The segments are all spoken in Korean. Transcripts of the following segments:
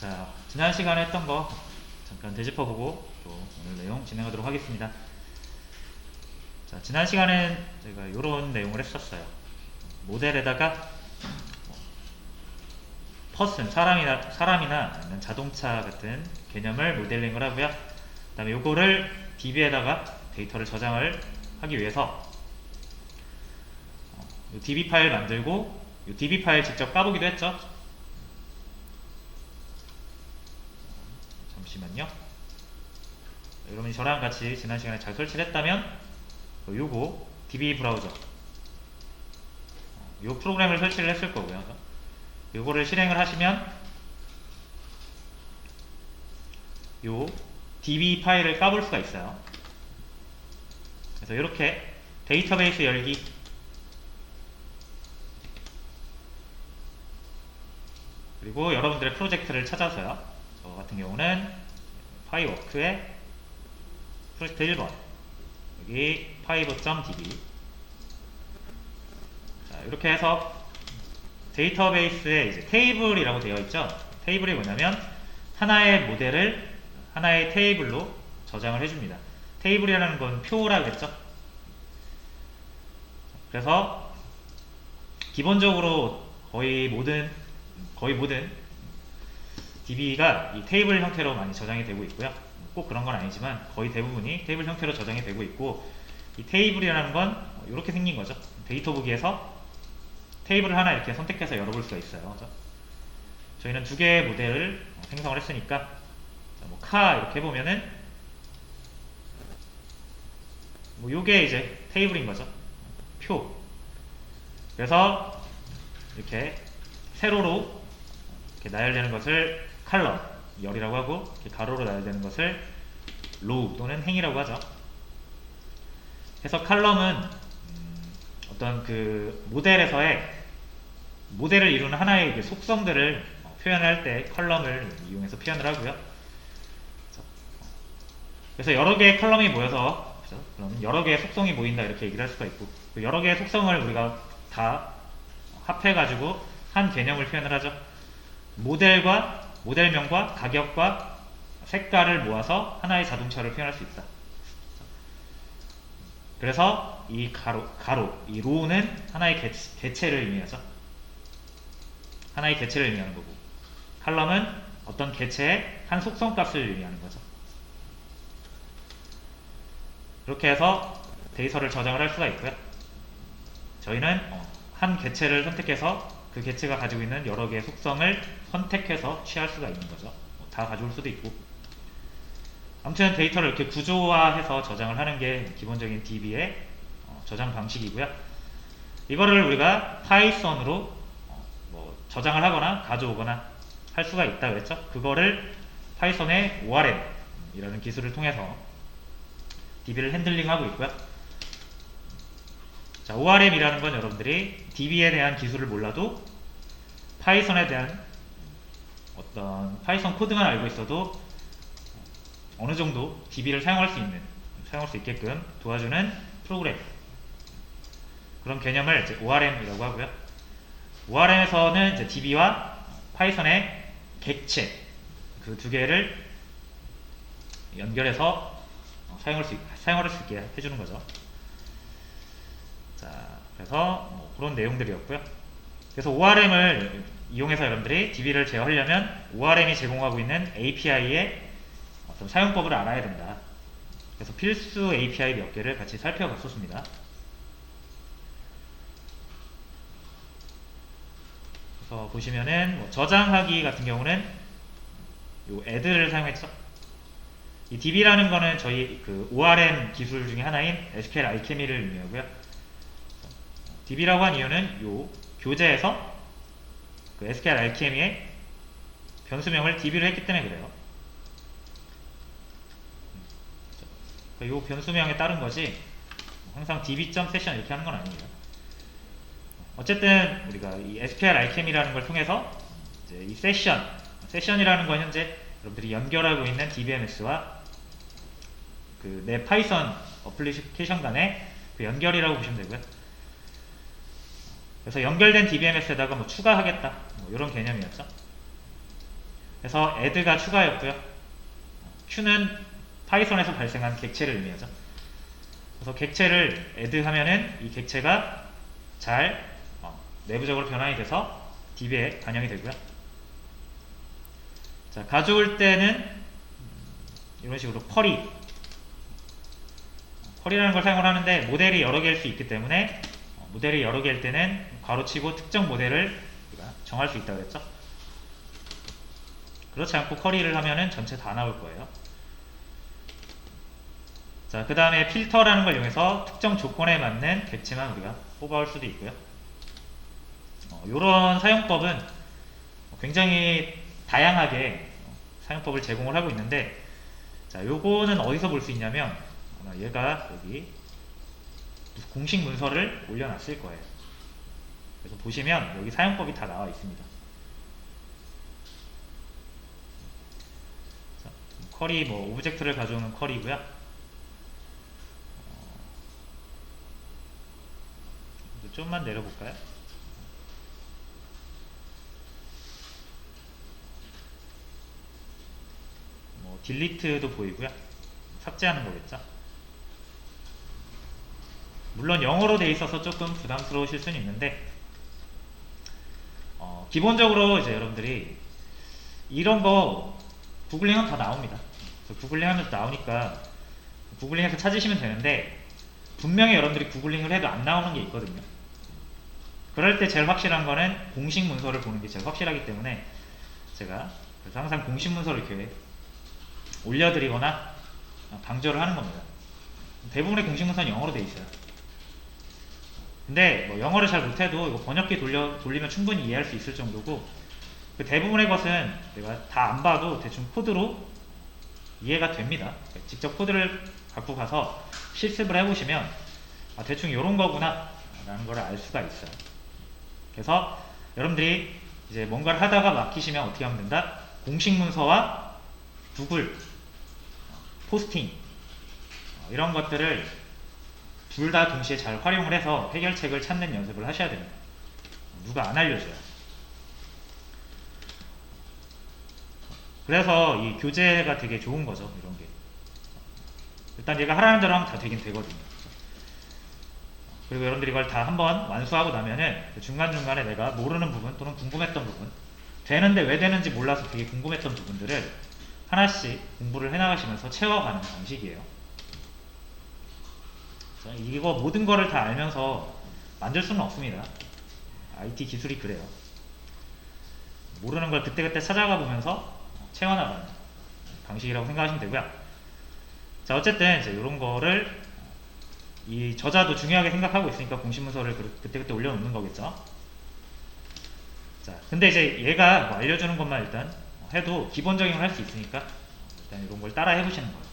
자, 지난 시간에 했던 거 잠깐 되짚어보고 또 오늘 내용 진행하도록 하겠습니다. 자, 지난 시간엔 제가 이런 내용을 했었어요. 모델에다가 퍼슨, 사람이나 아니면 자동차 같은 개념을 모델링을 하고요. 그 다음에 요거를 DB에다가 데이터를 저장을 하기 위해서 요 DB 파일 만들고 요 DB 파일 직접 까보기도 했죠. 잠시만요. 여러분이 저랑 같이 지난 시간에 잘 설치를 했다면 요거 DB 브라우저 요 프로그램을 설치를 했을 거고요. 요거를 실행을 하시면 요 DB 파일을 까볼 수가 있어요. 그래서 이렇게 데이터베이스 열기, 그리고 여러분들의 프로젝트를 찾아서요. 저 같은 경우는 파이워크의 프로젝트 1번, 여기 fiber.db. 자, 이렇게 해서 데이터베이스에 이제 테이블이라고 되어 있죠. 테이블이 뭐냐면 하나의 모델을 하나의 테이블로 저장을 해줍니다. 테이블이라는 건 표라 그랬죠. 그래서 기본적으로 거의 모든 DB가 이 테이블 형태로 많이 저장이 되고 있고요. 꼭 그런 건 아니지만 거의 대부분이 테이블 형태로 저장이 되고 있고, 이 테이블이라는 건 이렇게 생긴 거죠. 데이터 보기에서 테이블을 하나 이렇게 선택해서 열어볼 수가 있어요. 그죠? 저희는 두 개의 모델을 생성을 했으니까 카 이렇게 해보면은 요게 이제 테이블인 거죠. 표. 그래서 이렇게 세로로 이렇게 나열되는 것을 칼럼, 열이라고 하고, 이렇게 가로로 나열되는 것을 로우 또는 행이라고 하죠. 그래서 칼럼은 어떤 그 모델을 이루는 하나의 그 속성들을 표현할 때 컬럼을 이용해서 표현을 하고요. 그래서 여러 개의 컬럼이 모여서, 그럼 여러 개의 속성이 모인다 이렇게 얘기를 할 수가 있고, 여러 개의 속성을 우리가 다 합해가지고 한 개념을 표현을 하죠. 모델명과 가격과 색깔을 모아서 하나의 자동차를 표현할 수 있다. 그래서 이 이 로우는 하나의 개체를 의미하죠. 하나의 개체를 의미하는 거고, 칼럼은 어떤 개체의 한 속성 값을 의미하는 거죠. 이렇게 해서 데이터를 저장을 할 수가 있고요. 저희는 한 개체를 선택해서 그 개체가 가지고 있는 여러 개의 속성을 선택해서 취할 수가 있는 거죠. 다 가져올 수도 있고. 아무튼 데이터를 이렇게 구조화해서 저장을 하는 게 기본적인 DB의 저장 방식이고요. 이거를 우리가 파이썬으로 저장을 하거나 가져오거나 할 수가 있다 그랬죠. 그거를 파이썬의 ORM 이라는 기술을 통해서 DB를 핸들링하고 있고요. 자, ORM 이라는 건 여러분들이 DB에 대한 기술을 몰라도 파이썬에 대한 어떤 파이썬 코드만 알고 있어도 어느 정도 DB를 사용할 수 있게끔 도와주는 프로그램, 그런 개념을 이제 ORM이라고 하고요. ORM에서는 이제 DB와 파이썬의 객체, 그 두 개를 연결해서 사용할 수 있게 해주는 거죠. 자, 그래서 그런 내용들이었고요. 그래서 ORM을 이용해서 여러분들이 DB를 제어하려면 ORM이 제공하고 있는 API의 어떤 사용법을 알아야 된다. 그래서 필수 API 몇 개를 같이 살펴봤었습니다. 그래서 보시면은 저장하기 같은 경우는 요 add를 사용했죠. 이 DB라는 거는 저희 그 ORM 기술 중에 하나인 SQL 알케미를 의미하고요. DB라고 한 이유는 요 교재에서 그 SQL 알케미의 변수명을 DB로 했기 때문에 그래요. 요 변수명에 따른 거지 항상 db.session 이렇게 하는 건 아니에요. 어쨌든 우리가 이 SQL 알케미라는 걸 통해서 이제 이 세션이라는 건 현재 여러분들이 연결하고 있는 DBMS와 그 내 파이썬 어플리케이션 간의 그 연결이라고 보시면 되고요. 그래서 연결된 DBMS에다가 추가하겠다 이런 개념이었죠. 그래서 add가 추가였고요. q는 파이썬에서 발생한 객체를 의미하죠. 그래서 객체를 add 하면은 이 객체가 잘 내부적으로 변환이 돼서 DB에 반영이 되고요. 자, 가져올 때는 이런 식으로 쿼리라는 걸 사용을 하는데 모델이 여러 개일 수 있기 때문에 모델이 여러 개일 때는 괄호치고 특정 모델을 우리가 정할 수 있다고 했죠. 그렇지 않고 쿼리를 하면은 전체 다 나올 거예요. 자, 그 다음에 필터라는 걸 이용해서 특정 조건에 맞는 객체만 우리가 뽑아올 수도 있고요. 이런 사용법은 굉장히 다양하게 사용법을 제공을 하고 있는데, 자, 요거는 어디서 볼 수 있냐면 얘가 여기 공식 문서를 올려놨을 거예요. 그래서 보시면 여기 사용법이 다 나와 있습니다. 자, 쿼리 오브젝트를 가져오는 쿼리고요. 좀만 내려볼까요? 딜리트도 보이고요. 삭제하는 거겠죠. 물론 영어로 돼 있어서 조금 부담스러우실 수는 있는데, 기본적으로 이제 여러분들이 이런 거 구글링은 다 나옵니다. 구글링 하면 나오니까 구글링에서 찾으시면 되는데, 분명히 여러분들이 구글링을 해도 안 나오는 게 있거든요. 그럴 때 제일 확실한 거는 공식 문서를 보는 게 제일 확실하기 때문에 제가 그래서 항상 공식 문서를 이렇게 올려드리거나 강조를 하는 겁니다. 대부분의 공식 문서는 영어로 돼 있어요. 근데 영어를 잘 못해도 이거 번역기 돌리면 충분히 이해할 수 있을 정도고, 그 대부분의 것은 내가 다 안 봐도 대충 코드로 이해가 됩니다. 직접 코드를 갖고 가서 실습을 해보시면 대충 이런 거구나 라는 걸 알 수가 있어요. 그래서 여러분들이 이제 뭔가를 하다가 막히시면 어떻게 하면 된다? 공식 문서와 구글 포스팅 이런 것들을 둘 다 동시에 잘 활용을 해서 해결책을 찾는 연습을 하셔야 됩니다. 누가 안 알려줘요. 그래서 이 교재가 되게 좋은 거죠. 이런 게 일단 얘가 하라는 대로 하면 다 되긴 되거든요. 그리고 여러분들이 이걸 다 한번 완수하고 나면은 중간중간에 내가 모르는 부분 또는 궁금했던 부분, 되는데 왜 되는지 몰라서 되게 궁금했던 부분들을 하나씩 공부를 해나가시면서 채워가는 방식이에요. 이거 모든 거를 다 알면서 만들 수는 없습니다. IT 기술이 그래요. 모르는 걸 그때그때 찾아가 보면서 채워나가는 방식이라고 생각하시면 되고요. 자, 어쨌든 이제 이런 거를 이 저자도 중요하게 생각하고 있으니까 공식 문서를 그때그때 올려놓는 거겠죠. 자, 근데 이제 얘가 알려주는 것만 일단 해도 기본적인 걸 할 수 있으니까 일단 이런 걸 따라 해보시는 거예요.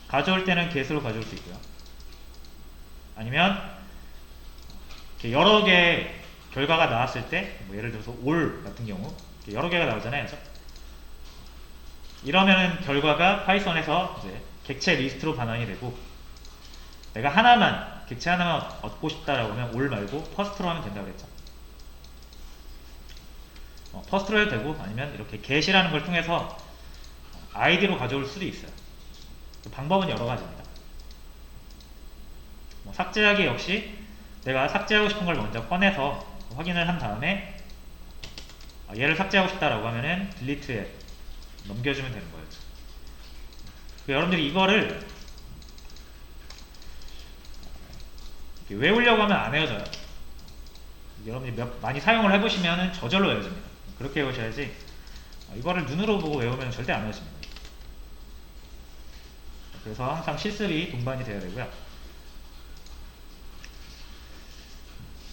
가져올 때는 get으로 가져올 수 있고요. 아니면 여러 개 결과가 나왔을 때, 예를 들어서 all 같은 경우 여러 개가 나오잖아요. 그렇죠? 이러면은 결과가 파이썬에서 이제 객체 리스트로 반환이 되고, 내가 하나만 객체 하나만 얻고 싶다라고 하면 all 말고 first로 하면 된다고 그랬죠. first로 해도 되고, 아니면 이렇게 get이라는 걸 통해서 id로 가져올 수도 있어요. 방법은 여러 가지입니다. 삭제하기 역시 내가 삭제하고 싶은 걸 먼저 꺼내서 확인을 한 다음에 얘를 삭제하고 싶다라고 하면은 delete에 넘겨주면 되는 거예요. 여러분들이 이거를 외우려고 하면 안 외워져요. 여러분이 많이 사용을 해보시면 저절로 외워집니다. 그렇게 외우셔야지 이거를 눈으로 보고 외우면 절대 안 외워집니다. 그래서 항상 실습이 동반이 되어야 되고요.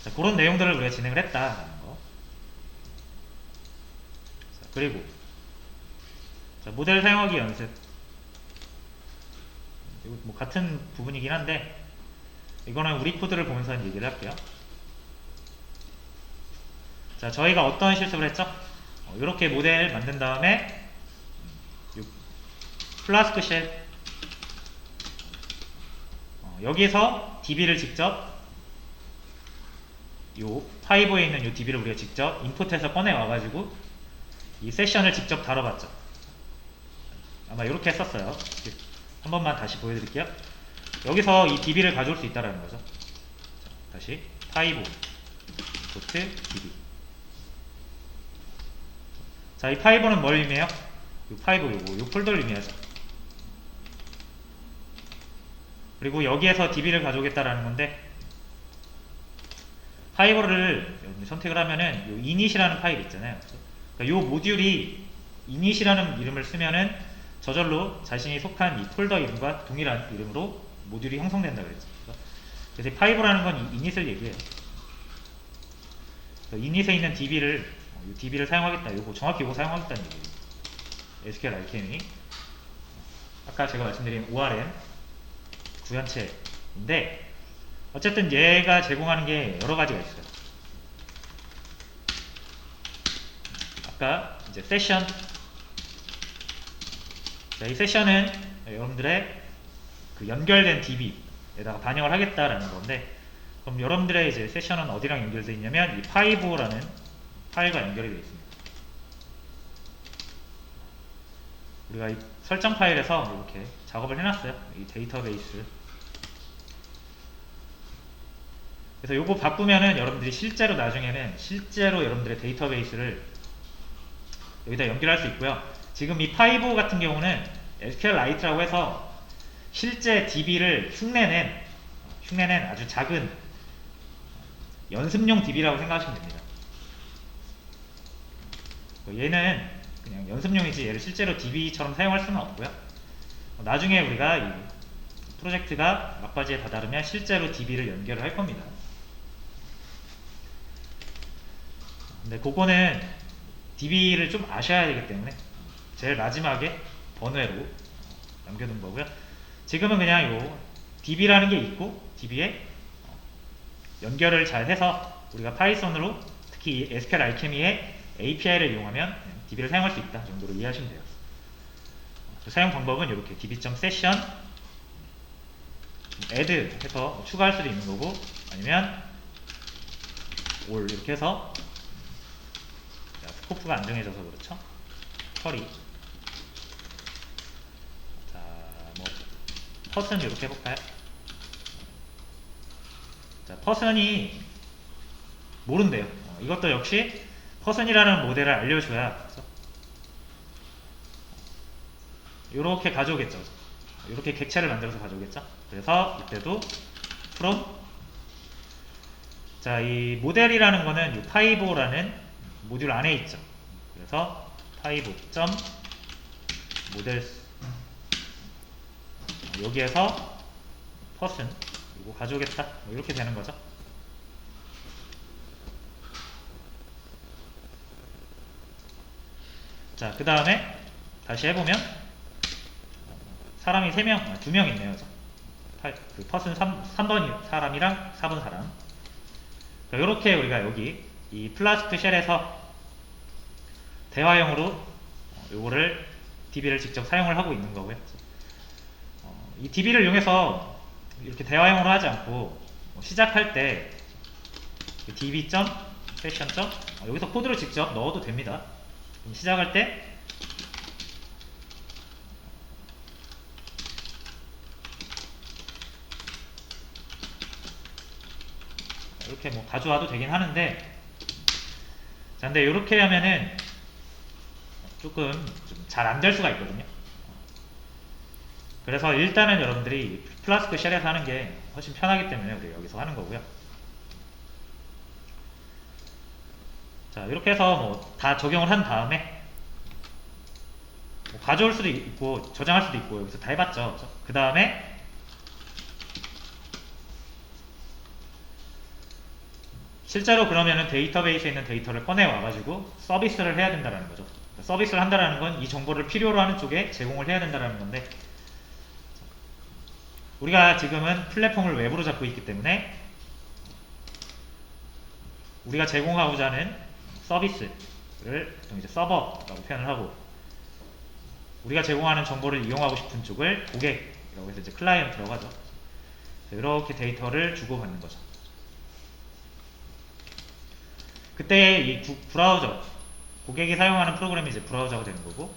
자, 그런 내용들을 우리가 진행을 했다라는 거. 자, 그리고 자, 모델 사용하기 연습. 이거 같은 부분이긴 한데 이거는 우리 코드를 보면서 얘기를 할게요. 자, 저희가 어떤 실습을 했죠? 이렇게 모델 만든 다음에 플라스크 쉘 여기서 DB를 직접 요 파이브에 있는 요 DB를 우리가 직접 인풋해서 꺼내 와가지고 이 세션을 직접 다뤄봤죠. 아마 이렇게 했었어요. 한 번만 다시 보여드릴게요. 여기서 이 DB를 가져올 수 있다는 거죠. 다시 파이브 도트 DB. 자, 이 파이브는 뭘 의미해요? 이 파이브 요 폴더를 의미하죠. 그리고 여기에서 DB를 가져오겠다라는 건데, 파이브를 선택을 하면은 요 init이라는 파일이 있잖아요. 그러니까 요 모듈이 init이라는 이름을 쓰면은 저절로 자신이 속한 이 폴더 이름과 동일한 이름으로 모듈이 형성된다 그랬죠. 그래서 이 파이브라는 건 이 init을 얘기해요. init에 있는 DB를 사용하겠다. 요거 정확히 요거 사용하겠다는 얘기예요. SQL 알케미. 아까 제가 말씀드린 ORM 구현체인데, 어쨌든 얘가 제공하는 게 여러 가지가 있어요. 아까 이제 세션. 자, 이 세션은 여러분들의 그 연결된 DB에다가 반영을 하겠다라는 건데, 그럼 여러분들의 이제 세션은 어디랑 연결되어 있냐면 이 파이브라는 파일과 연결이 되어 있습니다. 우리가 이 설정 파일에서 이렇게 작업을 해놨어요. 이 데이터베이스. 그래서 요거 바꾸면은 여러분들이 실제로 나중에는 실제로 여러분들의 데이터베이스를 여기다 연결할 수 있고요. 지금 이 파이브 같은 경우는 SQLite라고 해서 실제 DB를 흉내낸 아주 작은 연습용 DB라고 생각하시면 됩니다. 얘는 그냥 연습용이지 얘를 실제로 DB처럼 사용할 수는 없고요. 나중에 우리가 이 프로젝트가 막바지에 다다르면 실제로 DB를 연결을 할 겁니다. 근데 그거는 DB를 좀 아셔야 되기 때문에 제일 마지막에 번외로 남겨둔 거고요. 지금은 그냥 요 DB라는 게 있고 DB에 연결을 잘 해서 우리가 파이썬으로 특히 SQL 알케미의 API를 이용하면 DB를 사용할 수 있다 정도로 이해하시면 돼요. 사용 방법은 이렇게 db.session add 해서 추가할 수도 있는 거고, 아니면 all 이렇게 해서, 자, 스코프가 안 정해져서 그렇죠. 쿼리. 자, 뭐 person 이렇게 해볼까요? 자, person이 모른대요. 이것도 역시 person이라는 모델을 알려줘야 이렇게 가져오겠죠. 이렇게 객체를 만들어서 가져오겠죠. 그래서 이때도 from. 자, 이 모델이라는 거는 이 파이보라는 모듈 안에 있죠. 그래서 파이보 점 모델 여기에서 person 이거 가져오겠다. 뭐 이렇게 되는 거죠. 자, 그 다음에 다시 해보면 사람이 3명, 2명 있네요. 그 person 3번 사람이랑 4번 사람. 이렇게 우리가 여기 이 플라스크 쉘에서 대화형으로 요거를 DB를 직접 사용을 하고 있는 거고요. 이 DB를 이용해서 이렇게 대화형으로 하지 않고 시작할 때 db.session. 여기서 코드를 직접 넣어도 됩니다. 시작할 때 이렇게 뭐 가져와도 되긴 하는데, 자, 근데 이렇게 하면은 조금 잘 안 될 수가 있거든요. 그래서 일단은 여러분들이 플라스크 쉘에서 하는 게 훨씬 편하기 때문에 우리가 여기서 하는 거고요. 자, 이렇게 해서 뭐 다 적용을 한 다음에 뭐 가져올 수도 있고 저장할 수도 있고 여기서 다 해봤죠. 그 다음에 실제로 그러면은 데이터베이스에 있는 데이터를 꺼내 와가지고 서비스를 해야 된다는 거죠. 서비스를 한다는 건 이 정보를 필요로 하는 쪽에 제공을 해야 된다는 건데, 우리가 지금은 플랫폼을 웹으로 잡고 있기 때문에 우리가 제공하고자 하는 서비스를 보통 이제 서버라고 표현을 하고, 우리가 제공하는 정보를 이용하고 싶은 쪽을 고객이라고 해서 이제 클라이언트라고 하죠. 이렇게 데이터를 주고받는 거죠. 그때 이 브라우저 고객이 사용하는 프로그램이 이제 브라우저가 되는 거고,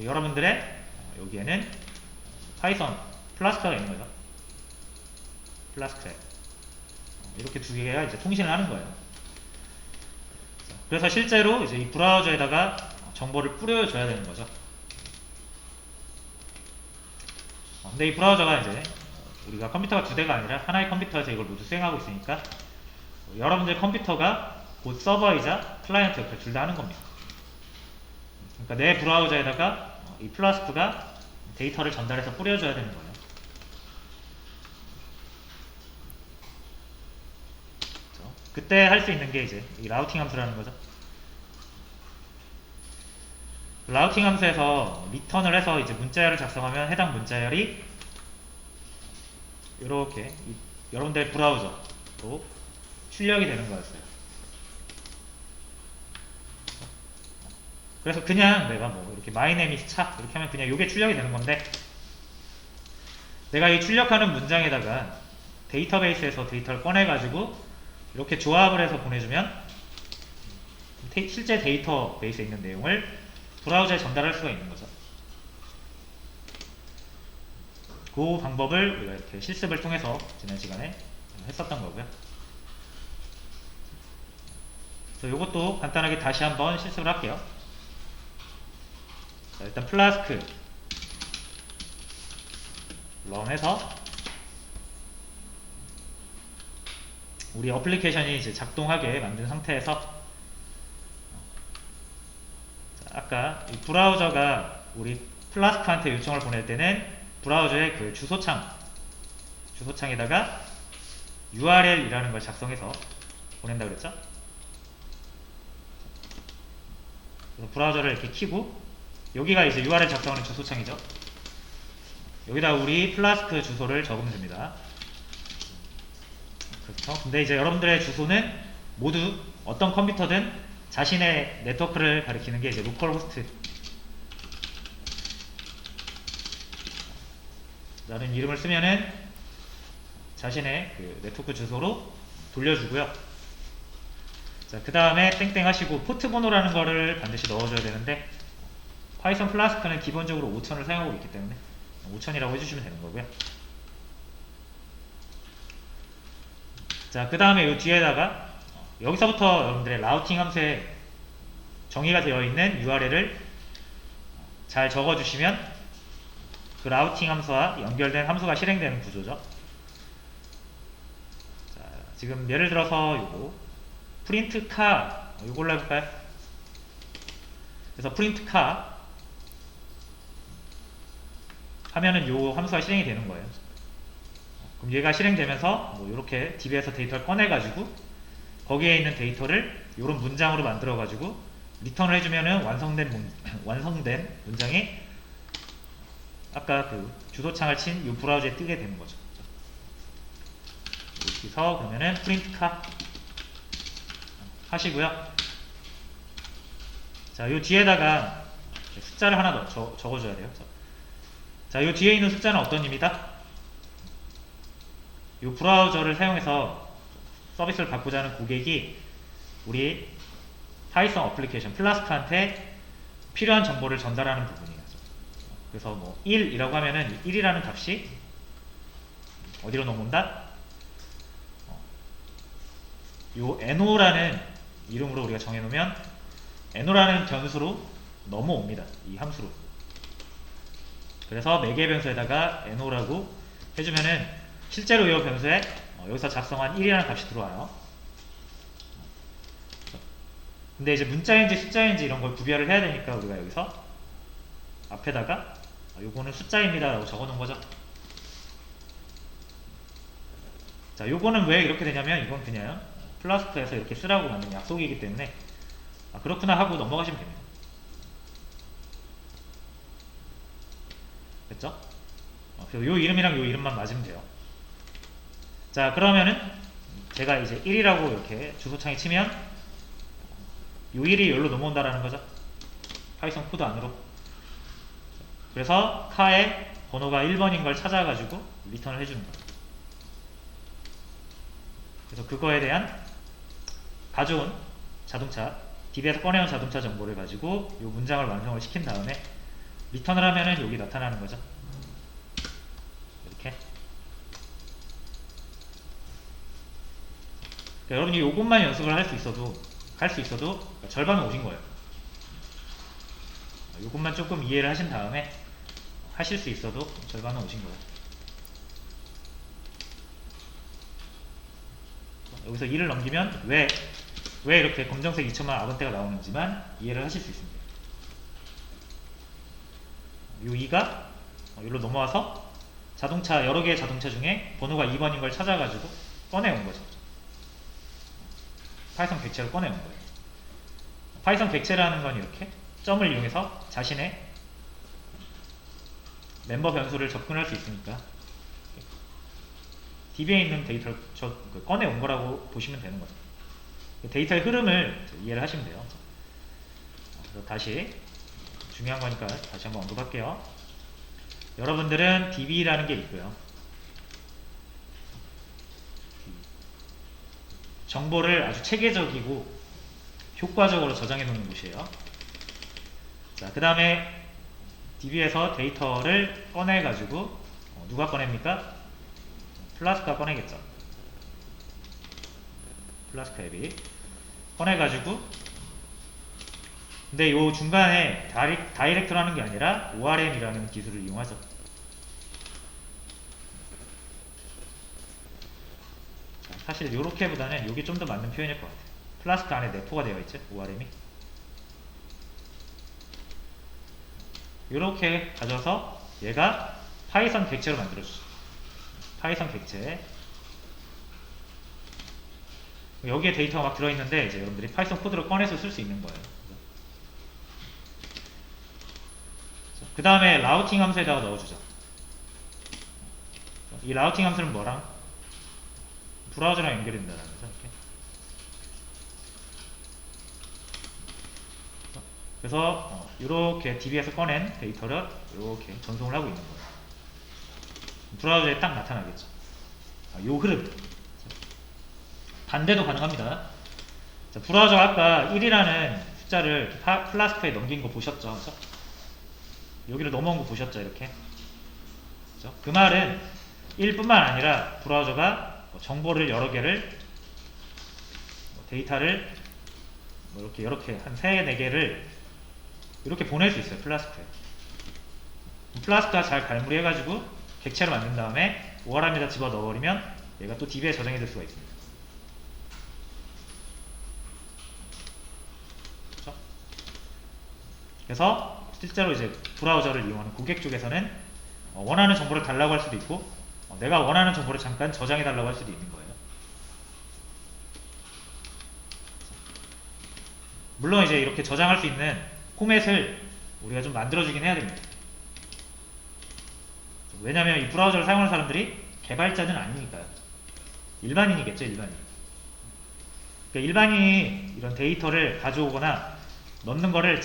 여러분들의 여기에는 파이썬 플라스크가 있는 거죠. 플라스크 이렇게 두 개가 이제 통신을 하는 거예요. 그래서 실제로 이제 이 브라우저에다가 정보를 뿌려줘야 되는 거죠. 근데 이 브라우저가 이제 우리가 컴퓨터가 두 대가 아니라 하나의 컴퓨터에서 이걸 모두 수행하고 있으니까 여러분들 컴퓨터가 곧 서버이자 클라이언트 역할 둘 다 하는 겁니다. 그러니까 내 브라우저에다가 이 플라스크가 데이터를 전달해서 뿌려줘야 되는 거예요. 그때 할 수 있는 게 이제 이 라우팅 함수라는 거죠. 라우팅 함수에서 리턴을 해서 이제 문자열을 작성하면 해당 문자열이 이렇게 여러분들의 브라우저로 출력이 되는 거였어요. 그래서 그냥 내가 뭐 이렇게 my name is 차 이렇게 하면 그냥 이게 출력이 되는 건데, 내가 이 출력하는 문장에다가 데이터베이스에서 데이터를 꺼내가지고 이렇게 조합을 해서 보내주면 실제 데이터베이스에 있는 내용을 브라우저에 전달할 수가 있는 거죠. 그 방법을 우리가 이렇게 실습을 통해서 지난 시간에 했었던 거고요. 그래서 이것도 간단하게 다시 한번 실습을 할게요. 자, 일단 플라스크 런해서 우리 어플리케이션이 이제 작동하게 만든 상태에서, 자, 아까 이 브라우저가 우리 플라스크한테 요청을 보낼 때는 브라우저의 그 주소창에다가 URL이라는 걸 작성해서 보낸다고 그랬죠? 그래서 브라우저를 이렇게 키고, 여기가 이제 URL 작성하는 주소창이죠. 여기다 우리 플라스크 주소를 적으면 됩니다. 그렇죠? 근데 이제 여러분들의 주소는 모두 어떤 컴퓨터든 자신의 네트워크를 가리키는 게 이제 로컬호스트 라는 이름을 쓰면은 자신의 그 네트워크 주소로 돌려주고요. 자, 그 다음에 땡땡 하시고 포트 번호라는 거를 반드시 넣어줘야 되는데, 파이썬 플라스크는 기본적으로 5000을 사용하고 있기 때문에 5000이라고 해주시면 되는 거고요. 자, 그 다음에 이 뒤에다가 여기서부터 여러분들의 라우팅 함수에 정의가 되어 있는 URL을 잘 적어주시면 그 라우팅 함수와 연결된 함수가 실행되는 구조죠. 자, 지금 예를 들어서 요거 프린트 카 요걸로 해볼까요? 그래서 프린트 카 하면은 요 함수가 실행이 되는 거예요. 그럼 얘가 실행되면서 뭐 이렇게 DB에서 데이터를 꺼내가지고 거기에 있는 데이터를 이런 문장으로 만들어가지고 리턴을 해주면은 완성된 문장이 아까 그 주소창을 친 이 브라우저에 뜨게 되는 거죠. 여기서 그러면은 프린트 카 하시고요. 자, 요 뒤에다가 숫자를 하나 더 적어줘야 돼요. 자, 요 뒤에 있는 숫자는 어떤 의미다? 이 브라우저를 사용해서 서비스를 받고자 하는 고객이 우리 파이썬 어플리케이션 플라스크한테 필요한 정보를 전달하는 부분이에요. 그래서 뭐 1이라고 하면은 1이라는 값이 어디로 넘어온다? 요 no라는 이름으로 우리가 정해놓으면 no라는 변수로 넘어옵니다. 이 함수로. 그래서 매개 변수에다가 no라고 해주면은 실제로 이 변수에 여기서 작성한 1이라는 값이 들어와요. 근데 이제 문자인지 숫자인지 이런 걸 구별을 해야 되니까 우리가 여기서 앞에다가 요거는 숫자입니다 라고 적어 놓은 거죠. 자, 요거는 왜 이렇게 되냐면 이건 그냥 플라스크에서 이렇게 쓰라고 만든 약속이기 때문에 그렇구나 하고 넘어가시면 됩니다. 됐죠? 그래서 요 이름이랑 요 이름만 맞으면 돼요. 자, 그러면은 제가 이제 1이라고 이렇게 주소창에 치면 요 1이 여기로 넘어온다라는 거죠. 파이썬 코드 안으로. 그래서 카의 번호가 1번인 걸 찾아가지고 리턴을 해주는 거예요. 그래서 그거에 대한 가져온 자동차, DB에서 꺼내온 자동차 정보를 가지고 이 문장을 완성을 시킨 다음에 리턴을 하면은 여기 나타나는 거죠. 이렇게. 그러니까 여러분이 요것만 연습을 할 수 있어도 그러니까 절반은 오신 거예요. 요것만 조금 이해를 하신 다음에 하실 수 있어도 절반은 오신 거예요. 여기서 2를 넘기면 왜 이렇게 검정색 2,000만 아번떼가 나오는지만 이해를 하실 수 있습니다. 요 2가 여기로 넘어와서 자동차, 여러 개의 자동차 중에 번호가 2번인 걸 찾아가지고 꺼내온 거죠. 파이썬 객체를 꺼내온 거예요. 파이썬 객체라는 건 이렇게 점을 이용해서 자신의 멤버 변수를 접근할 수 있으니까 DB에 있는 데이터를 꺼내온 거라고 보시면 되는 거죠. 데이터의 흐름을 이해를 하시면 돼요. 그래서 다시 중요한 거니까 다시 한번 언급할게요. 여러분들은 DB라는 게 있고요. 정보를 아주 체계적이고 효과적으로 저장해 놓는 곳이에요. 자, 그 다음에 DB에서 데이터를 꺼내 가지고 누가 꺼냅니까? 플라스크가 꺼내겠죠. 플라스크 앱이 꺼내 가지고, 근데 요 중간에 다이렉트라는 게 아니라 ORM이라는 기술을 이용하죠. 자, 사실 요렇게보다는 요게 좀 더 맞는 표현일 것 같아요. 플라스크 안에 내포가 되어 있죠, ORM이. 요렇게 가져서 얘가 파이썬 객체로 만들어주죠. 파이썬 객체. 여기에 데이터가 막 들어있는데 이제 여러분들이 파이썬 코드를 꺼내서 쓸 수 있는 거예요. 그 다음에 라우팅 함수에다가 넣어주죠. 이 라우팅 함수는 뭐랑? 브라우저랑 연결된다는 거죠. 그래서 이렇게 DB에서 꺼낸 데이터를 이렇게 전송을 하고 있는 거예요. 브라우저에 딱 나타나겠죠. 요 흐름. 반대도 가능합니다. 자, 브라우저가 아까 1이라는 숫자를 플라스크에 넘긴 거 보셨죠? 그렇죠? 여기를 넘어온 거 보셨죠? 이렇게. 그렇죠? 그 말은 1뿐만 아니라 브라우저가 정보를 여러 개를, 데이터를 이렇게 한 3, 4개를 이렇게 보낼 수 있어요. 플라스크에. 플라스크가 잘 갈무리 해가지고 객체로 만든 다음에 ORM에다 집어 넣어버리면 얘가 또 DB에 저장이 될 수가 있습니다. 그렇죠? 그래서 실제로 이제 브라우저를 이용하는 고객 쪽에서는 원하는 정보를 달라고 할 수도 있고 내가 원하는 정보를 잠깐 저장해 달라고 할 수도 있는 거예요. 물론 이제 이렇게 저장할 수 있는 포맷을 우리가 좀 만들어주긴 해야 됩니다. 왜냐면 이 브라우저를 사용하는 사람들이 개발자는 아니니까요. 일반인이겠죠, 일반인. 그러니까 일반인이 이런 데이터를 가져오거나 넣는 거를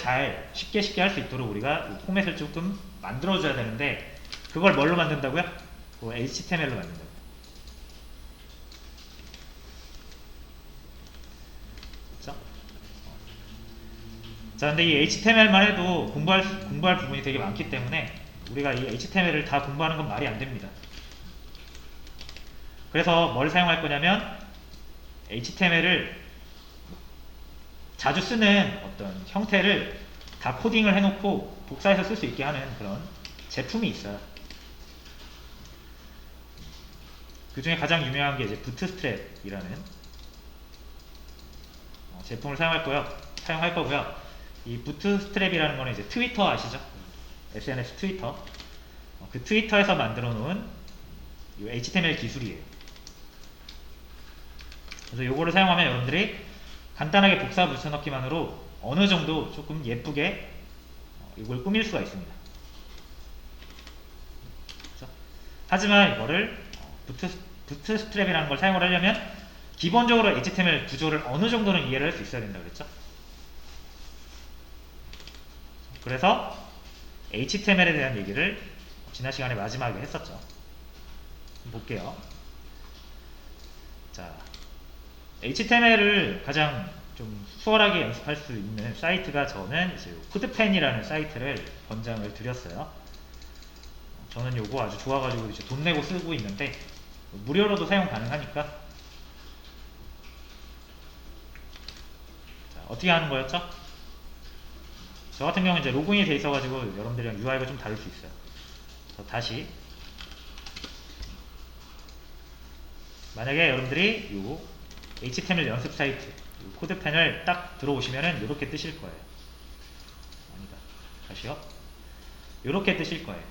쉽게 할 수 있도록 우리가 이 포맷을 조금 만들어줘야 되는데, 그걸 뭘로 만든다고요? HTML로 만든다고요. 그렇죠? 자, 근데 이 HTML만 해도 공부할 부분이 되게 많기 때문에 우리가 이 HTML을 다 공부하는 건 말이 안 됩니다. 그래서 뭘 사용할 거냐면 HTML을 자주 쓰는 어떤 형태를 다 코딩을 해놓고 복사해서 쓸 수 있게 하는 그런 제품이 있어요. 그 중에 가장 유명한 게 이제 부트스트랩이라는 제품을 사용할 거고요. 이 부트스트랩이라는 거는 이제 트위터 아시죠? SNS 트위터. 그 트위터에서 만들어 놓은 HTML 기술이에요. 그래서 요거를 사용하면 여러분들이 간단하게 복사 붙여넣기만으로 어느 정도 조금 예쁘게 이걸 꾸밀 수가 있습니다. 그렇죠? 하지만 이거를 부트스트랩이라는 걸 사용을 하려면 기본적으로 HTML 구조를 어느 정도는 이해를 할 수 있어야 된다고 그랬죠? 그래서 HTML에 대한 얘기를 지난 시간에 마지막에 했었죠. 볼게요. 자, HTML을 가장 좀 수월하게 연습할 수 있는 사이트가 저는 이제 코드펜이라는 사이트를 권장을 드렸어요. 저는 요거 아주 좋아가지고 이제 돈 내고 쓰고 있는데 무료로도 사용 가능하니까. 자, 어떻게 하는 거였죠? 저 같은 경우는 이제 로그인이 돼 있어가지고 여러분들이랑 UI가 좀 다를 수 있어요. 다시 만약에 여러분들이 요 HTML 연습 사이트 요 코드펜을 딱 들어오시면은 이렇게 뜨실 거예요. 아니다. 다시요. 이렇게 뜨실 거예요.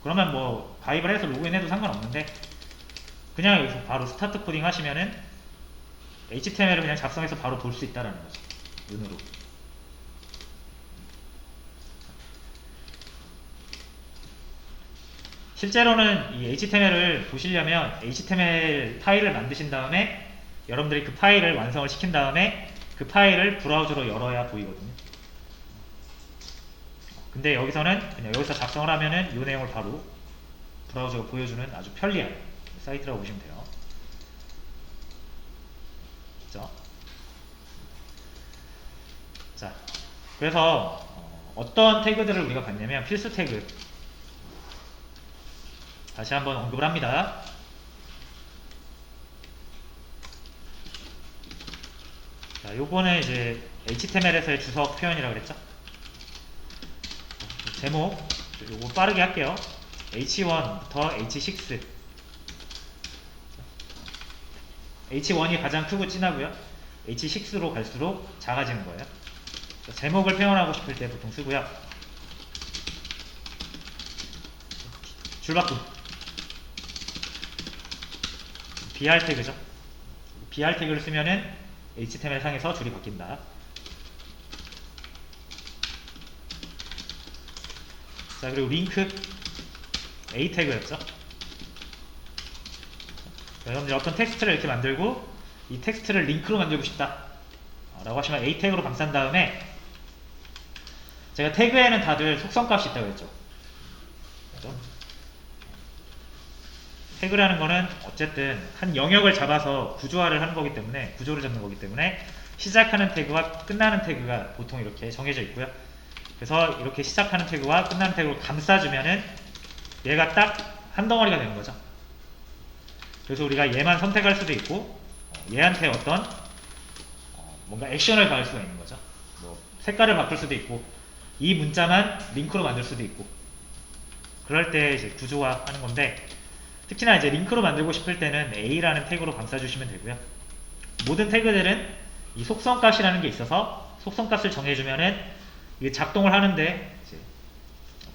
그러면 뭐 가입을 해서 로그인해도 상관없는데 그냥 여기서 바로 스타트 코딩 하시면은 HTML을 그냥 작성해서 바로 볼 수 있다라는 거죠. 눈으로. 실제로는 이 HTML을 보시려면 HTML 파일을 만드신 다음에 여러분들이 그 파일을 완성을 시킨 다음에 그 파일을 브라우저로 열어야 보이거든요. 근데 여기서는 그냥 여기서 작성을 하면은 이 내용을 바로 브라우저가 보여주는 아주 편리한 사이트라고 보시면 돼요. 그렇죠? 자, 그래서 어떤 태그들을 우리가 봤냐면 필수 태그 다시 한번 언급을 합니다. 자, 요거는 이제 HTML에서의 주석 표현이라고 그랬죠? 제목 요거 빠르게 할게요. H1부터 H6 H1이 가장 크고 진하고요. H6로 갈수록 작아지는 거예요. 제목을 표현하고 싶을 때 보통 쓰고요. 줄바꿈 BR 태그죠. BR 태그를 쓰면은 HTML 상에서 줄이 바뀐다. 자, 그리고 링크 A 태그였죠. 여러분들이 어떤 텍스트를 이렇게 만들고 이 텍스트를 링크로 만들고 싶다 라고 하시면 A 태그로 감싼 다음에 제가 태그에는 다들 속성값이 있다고 했죠. 그렇죠? 태그라는 거는 어쨌든 한 영역을 잡아서 구조화를 하는 거기 때문에 구조를 잡는 거기 때문에 시작하는 태그와 끝나는 태그가 보통 이렇게 정해져 있고요. 그래서 이렇게 시작하는 태그와 끝나는 태그를 감싸주면은 얘가 딱 한 덩어리가 되는 거죠. 그래서 우리가 얘만 선택할 수도 있고 얘한테 어떤 뭔가 액션을 가할 수가 있는 거죠. 뭐 색깔을 바꿀 수도 있고 이 문자만 링크로 만들 수도 있고 그럴 때 이제 구조화 하는 건데 특히나 이제 링크로 만들고 싶을 때는 A라는 태그로 감싸주시면 되고요. 모든 태그들은 이 속성값이라는 게 있어서 속성값을 정해주면은 이게 작동을 하는데 이제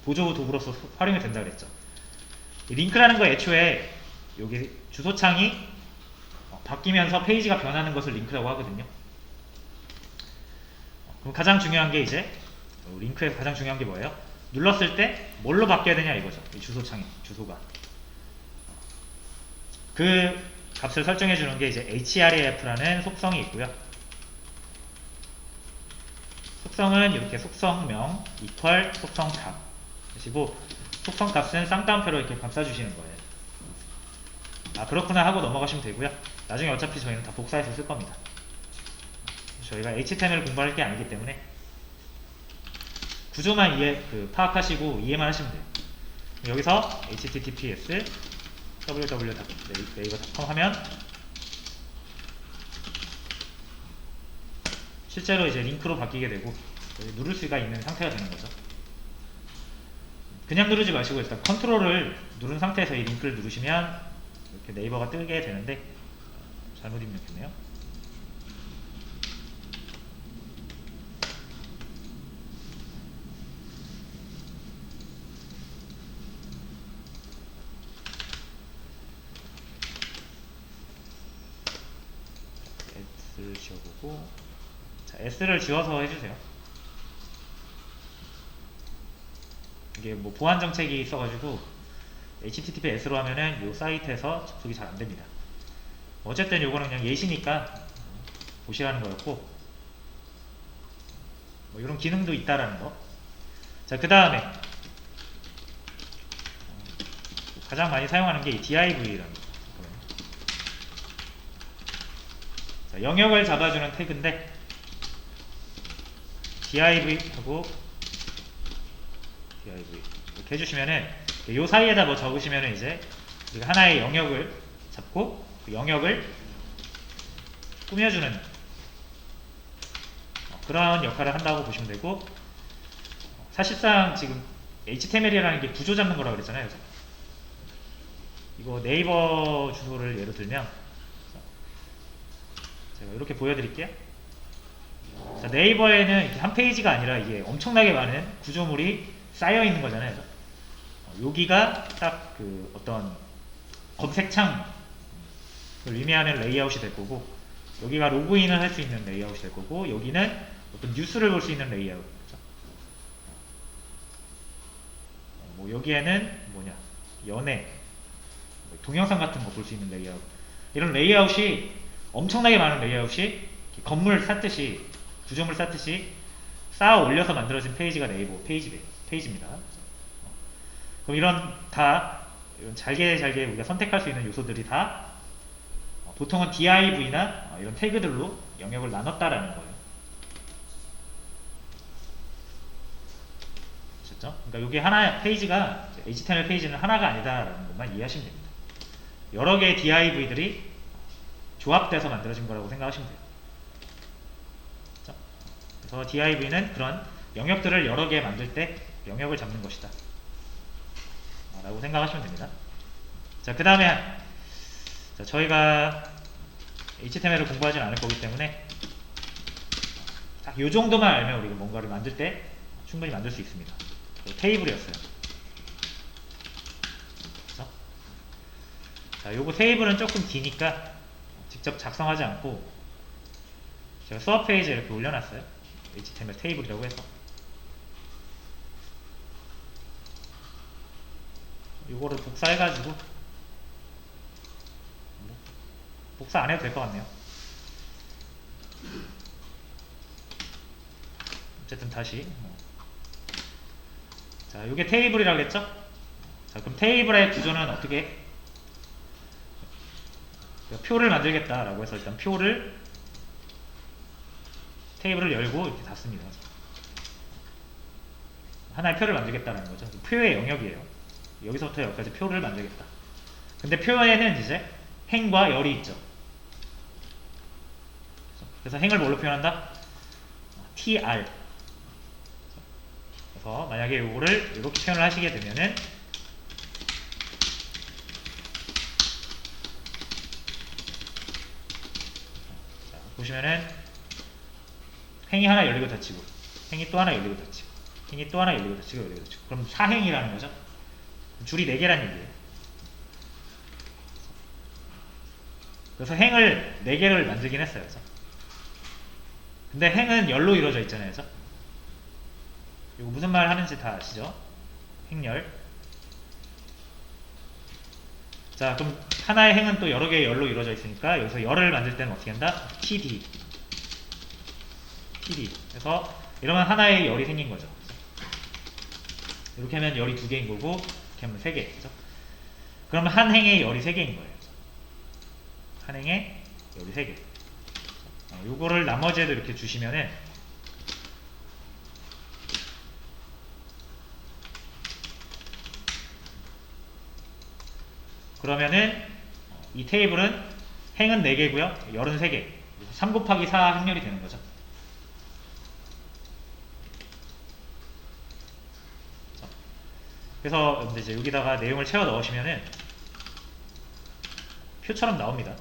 보조 도구로서 활용이 된다 그랬죠. 링크라는 거 애초에 여기 주소창이 바뀌면서 페이지가 변하는 것을 링크라고 하거든요. 그럼 가장 중요한 게 이제 링크에서 가장 중요한 게 뭐예요? 눌렀을 때 뭘로 바뀌어야 되냐 이거죠. 이 주소창이 주소가 그 값을 설정해 주는 게 이제 href라는 속성이 있고요. 속성은 이렇게 속성명 equal 속성값 하시고 속성값은 쌍따옴표로 이렇게 감싸주시는 거예요. 아 그렇구나 하고 넘어가시면 되고요. 나중에 어차피 저희는 다 복사해서 쓸 겁니다. 저희가 HTML 공부할 게 아니기 때문에 구조만 파악하시고 이해만 하시면 돼요. 여기서 https www.naver.com 하면 실제로 이제 링크로 바뀌게 되고 누를 수가 있는 상태가 되는 거죠. 그냥 누르지 마시고 일단 컨트롤을 누른 상태에서 이 링크를 누르시면 이렇게 네이버가 뜨게 되는데 잘못 입력했네요. S 지워보고 자, S를 지워서 해주세요. 이게 뭐 보안 정책이 있어가지고 HTTPS로 하면은 이 사이트에서 접속이 잘 안됩니다. 어쨌든 요거는 그냥 예시니까 보시라는 거였고 뭐 이런 기능도 있다라는 거. 자, 그 다음에 가장 많이 사용하는 게 이 div라는 거. 자, 영역을 잡아주는 태그인데 div하고 div 이렇게 해주시면은 요 사이에다 뭐 적으시면은 이제 우리가 하나의 영역을 잡고 그 영역을 꾸며주는 그런 역할을 한다고 보시면 되고, 사실상 지금 HTML이라는 게 구조 잡는 거라고 그랬잖아요. 그래서 이거 네이버 주소를 예로 들면 제가 이렇게 보여드릴게요. 자, 네이버에는 이렇게 한 페이지가 아니라 이게 엄청나게 많은 구조물이 쌓여 있는 거잖아요. 그래서 여기가 딱 그 어떤 검색창을 의미하는 레이아웃이 될 거고, 여기가 로그인을 할 수 있는 레이아웃이 될 거고, 여기는 어떤 뉴스를 볼 수 있는 레이아웃. 그렇죠? 뭐 여기에는 뭐냐, 연애, 동영상 같은 거 볼 수 있는 레이아웃. 이런 레이아웃이 엄청나게 많은 레이아웃이 건물 쌓듯이, 구조물 쌓듯이 쌓아 올려서 만들어진 페이지가 네이버 페이지입니다. 그럼 이런 잘게 우리가 선택할 수 있는 요소들이 다 보통은 div나 이런 태그들로 영역을 나눴다라는 거예요. 아셨죠? 그러니까 이게 하나 페이지가 HTML 페이지는 하나가 아니다라는 것만 이해하시면 됩니다. 여러 개의 div들이 조합돼서 만들어진 거라고 생각하시면 돼요. 그렇죠? 그래서 div는 그런 영역들을 여러 개 만들 때 영역을 잡는 것이다 라고 생각하시면 됩니다. 자, 그 다음에 저희가 HTML을 공부하진 않을 거기 때문에 딱 요 정도만 알면 우리가 뭔가를 만들 때 충분히 만들 수 있습니다. 테이블이었어요. 그래서 자, 요거 테이블은 조금 기니까 직접 작성하지 않고 제가 수업 페이지에 이렇게 올려놨어요. HTML 테이블이라고 해서 요거를 복사해가지고, 복사 안 해도 될 것 같네요. 어쨌든 다시 자, 요게 테이블이라고 했죠? 자, 그럼 테이블의 구조는 어떻게, 표를 만들겠다라고 해서 일단 테이블을 열고 이렇게 닫습니다. 하나의 표를 만들겠다라는 거죠. 표의 영역이에요. 여기서부터 여기까지 표를 만들겠다. 근데 표에는 이제 행과 열이 있죠. 그래서 행을 뭘로 표현한다? tr. 그래서 만약에 이거를 이렇게 표현을 하시게 되면은 자, 보시면은 행이 하나 열리고 닫히고, 행이 또 하나 열리고 닫히고, 행이 또 하나 열리고 닫히고 열리고 닫히고. 그럼 4행이라는 거죠. 줄이 4개란 얘기예요. 그래서 행을 4개를 만들긴 했어요. 그래서. 근데 행은 열로 이루어져 있잖아요. 그래서 이거 무슨 말 하는지 다 아시죠? 행열. 자, 그럼 하나의 행은 또 여러 개의 열로 이루어져 있으니까 여기서 열을 만들 때는 어떻게 한다? td. 그래서 이러면 하나의 열이 생긴 거죠. 이렇게 하면 열이 2개인 거고, 이렇게 하면 3개. 그죠? 그러면 한 행의 열이 3개인 거예요. 한 행의 열이 3개. 요거를 나머지에도 이렇게 주시면은 그러면은 이 테이블은 행은 4개고요. 열은 3개. 3 곱하기 4 행열이 되는 거죠. 그래서 이제 여기다가 내용을 채워 넣으시면은 표처럼 나옵니다.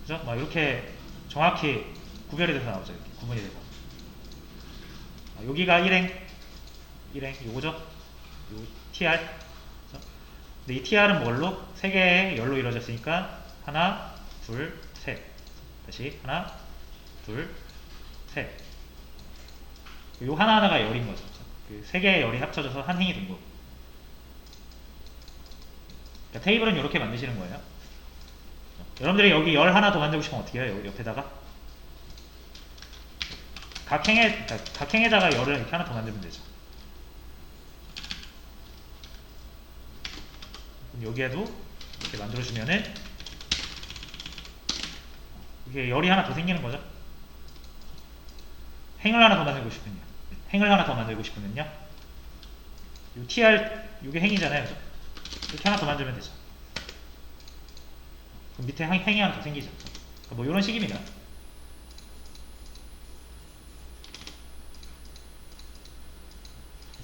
그죠? 막 이렇게 정확히 구별이 돼서 나오죠. 이렇게 구분이 되고. 여기가 1행 요거죠? 요 tr. 그죠? 근데 이 tr은 뭘로? 3개의 열로 이루어졌으니까 하나, 둘, 셋. 다시 하나, 둘, 셋. 요 하나하나가 열인 거죠. 그 3개의 열이 합쳐져서 한 행이 된 거고. 그러니까 테이블은 이렇게 만드시는 거예요. 여러분들이 여기 열 하나 더 만들고 싶으면 어떻게 해요? 옆에다가 각행에다가 열을 이렇게 하나 더 만들면 되죠. 그럼 여기에도 이렇게 만들어주면은 이게 열이 하나 더 생기는 거죠. 행을 하나 더 만들고 싶으면요. 행을 하나 더 만들고 싶으면요. 요 tr 요게 행이잖아요. 그죠? 이렇게 하나 더 만들면 되죠. 그럼 밑에 행이 하나 더 생기죠. 뭐 이런 식입니다.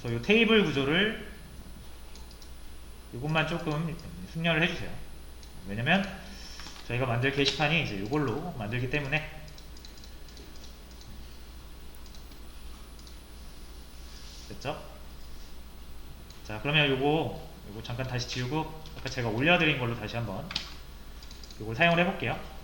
그래서 이 테이블 구조를 이것만 조금 숙련을 해주세요. 왜냐면 저희가 만들 게시판이 이제 이걸로 만들기 때문에. 됐죠? 자, 그러면 요거 잠깐 다시 지우고 아까 제가 올려드린 걸로 다시 한번 요걸 사용을 해볼게요.